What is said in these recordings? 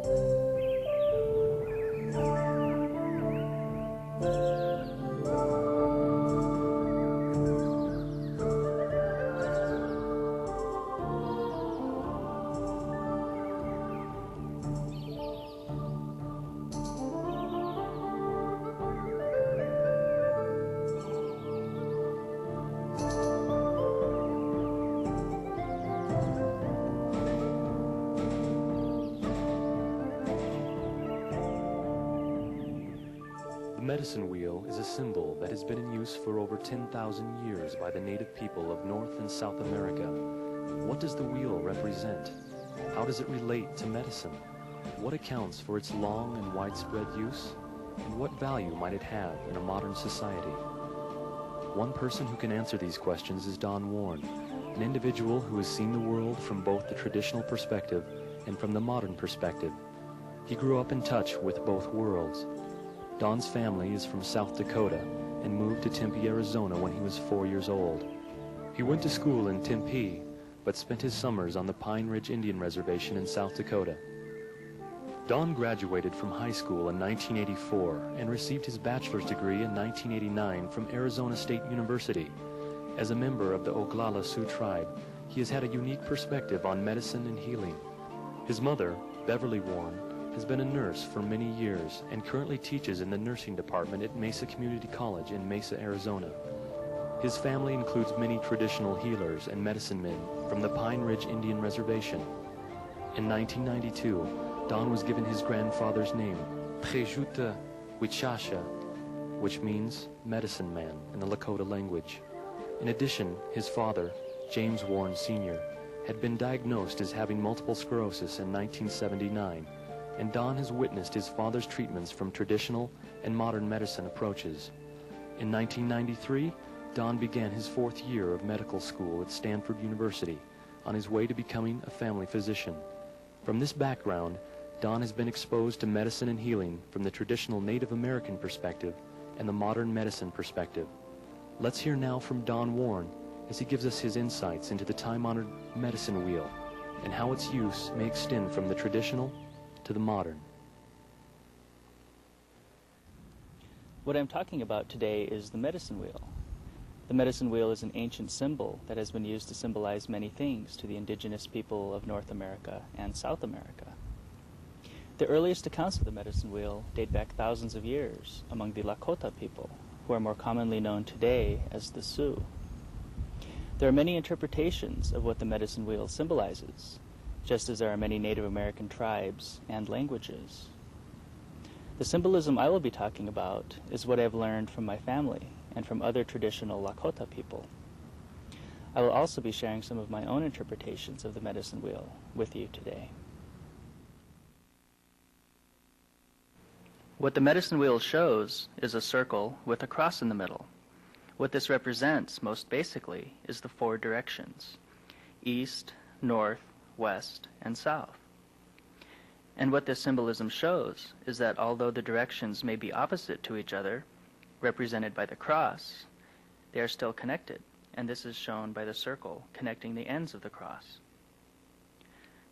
The medicine wheel is a symbol that has been in use for over 10,000 years by the native people of North and South America. What does the wheel represent? How does it relate to medicine? What accounts for its long and widespread use? And what value might it have in a modern society? One person who can answer these questions is Don Warne, an individual who has seen the world from both the traditional perspective and from the modern perspective. He grew up in touch with both worlds. Don's family is from South Dakota and moved to Tempe, Arizona when he was 4 years old. He went to school in Tempe, but spent his summers on the Pine Ridge Indian Reservation in South Dakota. Don graduated from high school in 1984 and received his bachelor's degree in 1989 from Arizona State University. As a member of the Oglala Sioux tribe, he has had a unique perspective on medicine and healing. His mother, Beverly Warne, has been a nurse for many years and currently teaches in the nursing department at Mesa Community College in Mesa, Arizona. His family includes many traditional healers and medicine men from the Pine Ridge Indian Reservation. In 1992, Don was given his grandfather's name, Prejuta Wichasha, which means medicine man in the Lakota language. In addition, his father, James Warne Sr., had been diagnosed as having multiple sclerosis in 1979, and Don has witnessed his father's treatments from traditional and modern medicine approaches. In 1993, Don began his 4th year of medical school at Stanford University on his way to becoming a family physician. From this background, Don has been exposed to medicine and healing from the traditional Native American perspective and the modern medicine perspective. Let's hear now from Don Warne as he gives us his insights into the time-honored medicine wheel and how its use may extend from the traditional to the modern. What I'm talking about today is the medicine wheel. The medicine wheel is an ancient symbol that has been used to symbolize many things to the indigenous people of North America and South America. The earliest accounts of the medicine wheel date back thousands of years among the Lakota people, who are more commonly known today as the Sioux. There are many interpretations of what the medicine wheel symbolizes, just as there are many Native American tribes and languages. The symbolism I will be talking about is what I've learned from my family and from other traditional Lakota people. I will also be sharing some of my own interpretations of the medicine wheel with you today. What the medicine wheel shows is a circle with a cross in the middle. What this represents, most basically, is the 4 directions: east, north, west, and south. And what this symbolism shows is that although the directions may be opposite to each other, represented by the cross, they are still connected, and this is shown by the circle connecting the ends of the cross.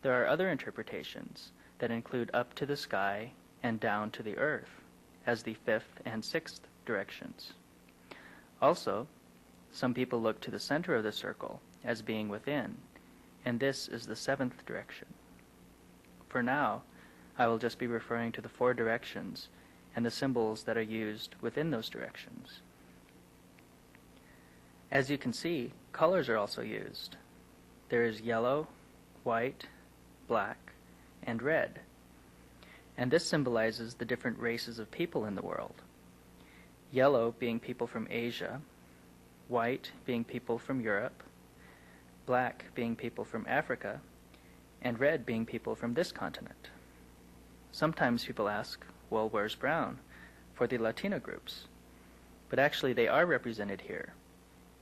There are other interpretations that include up to the sky and down to the earth as the 5th and 6th directions. Also, some people look to the center of the circle as being within, and this is the 7th direction. For now, I will just be referring to the 4 directions and the symbols that are used within those directions. As you can see, colors are also used. There is yellow, white, black, and red. And this symbolizes the different races of people in the world. Yellow being people from Asia, white being people from Europe, black being people from Africa, and red being people from this continent. Sometimes people ask, well, where's brown? For the Latino groups. But actually they are represented here,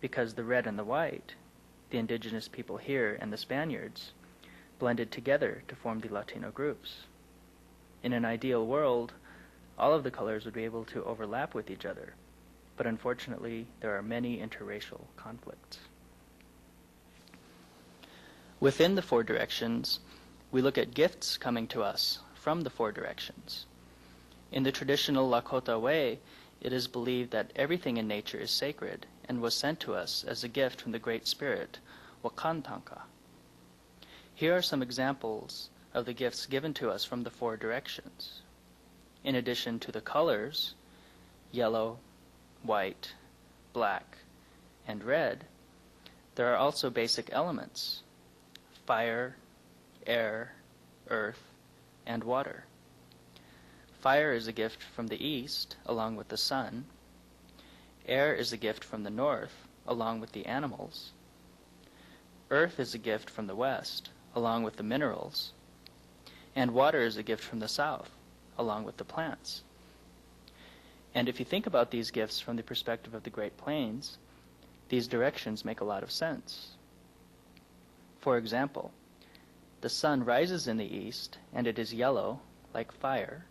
because the red and the white, the indigenous people here and the Spaniards, blended together to form the Latino groups. In an ideal world, all of the colors would be able to overlap with each other, but unfortunately there are many interracial conflicts. Within the 4 directions, we look at gifts coming to us from the four directions. In the traditional Lakota way, it is believed that everything in nature is sacred and was sent to us as a gift from the Great Spirit, Wakantanka. Here are some examples of the gifts given to us from the four directions. In addition to the colors, yellow, white, black, and red, there are also basic elements: fire, air, earth, and water. Fire is a gift from the east, along with the sun. Air is a gift from the north, along with the animals. Earth is a gift from the west, along with the minerals. And water is a gift from the south, along with the plants. And if you think about these gifts from the perspective of the Great Plains, these directions make a lot of sense. For example, the sun rises in the east, and it is yellow, like fire.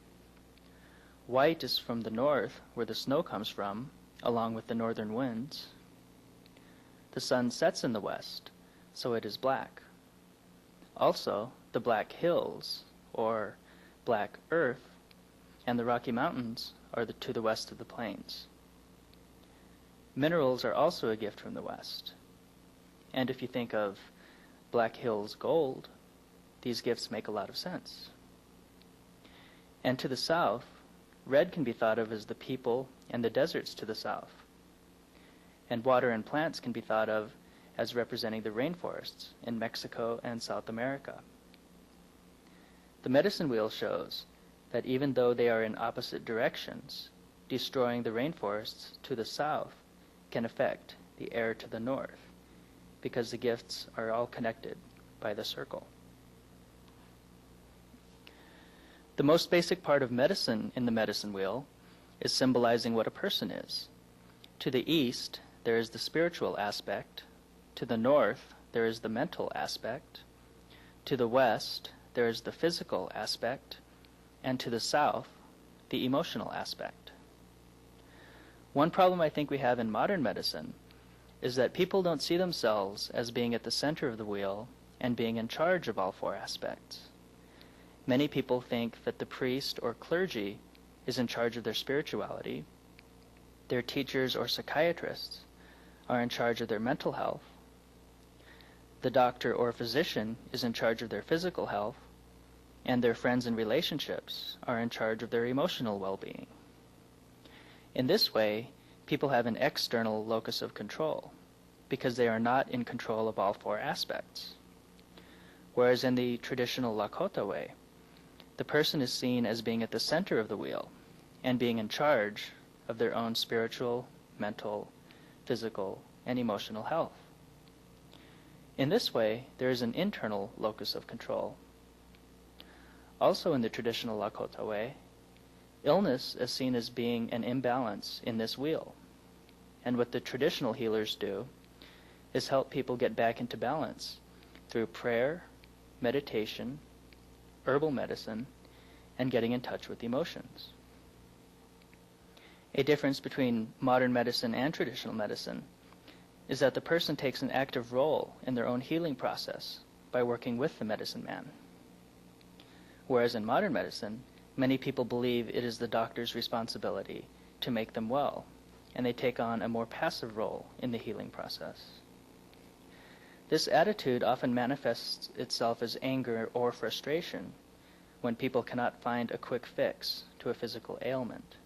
White is from the north, where the snow comes from, along with the northern winds. The sun sets in the west, so it is black. Also, the Black Hills, or Black Earth, and the Rocky Mountains are to the west of the plains. Minerals are also a gift from the west. And if you think of Black Hills gold, these gifts make a lot of sense. And to the south, red can be thought of as the people and the deserts to the south. And water and plants can be thought of as representing the rainforests in Mexico and South America. The medicine wheel shows that even though they are in opposite directions, destroying the rainforests to the south can affect the air to the north, because the gifts are all connected by the circle. The most basic part of medicine in the medicine wheel is symbolizing what a person is. To the east, there is the spiritual aspect. To the north, there is the mental aspect. To the west, there is the physical aspect. And to the south, the emotional aspect. One problem I think we have in modern medicine is that people don't see themselves as being at the center of the wheel and being in charge of all four aspects. Many people think that the priest or clergy is in charge of their spirituality. Their teachers or psychiatrists are in charge of their mental health. The doctor or physician is in charge of their physical health, and their friends and relationships are in charge of their emotional well-being. In this way, people have an external locus of control, because they are not in control of all four aspects. Whereas in the traditional Lakota way, the person is seen as being at the center of the wheel and being in charge of their own spiritual, mental, physical, and emotional health. In this way, there is an internal locus of control. Also in the traditional Lakota way, illness is seen as being an imbalance in this wheel. And what the traditional healers do is help people get back into balance through prayer, meditation, herbal medicine, and getting in touch with emotions. A difference between modern medicine and traditional medicine is that the person takes an active role in their own healing process by working with the medicine man. Whereas in modern medicine, many people believe it is the doctor's responsibility to make them well, and they take on a more passive role in the healing process. This attitude often manifests itself as anger or frustration when people cannot find a quick fix to a physical ailment.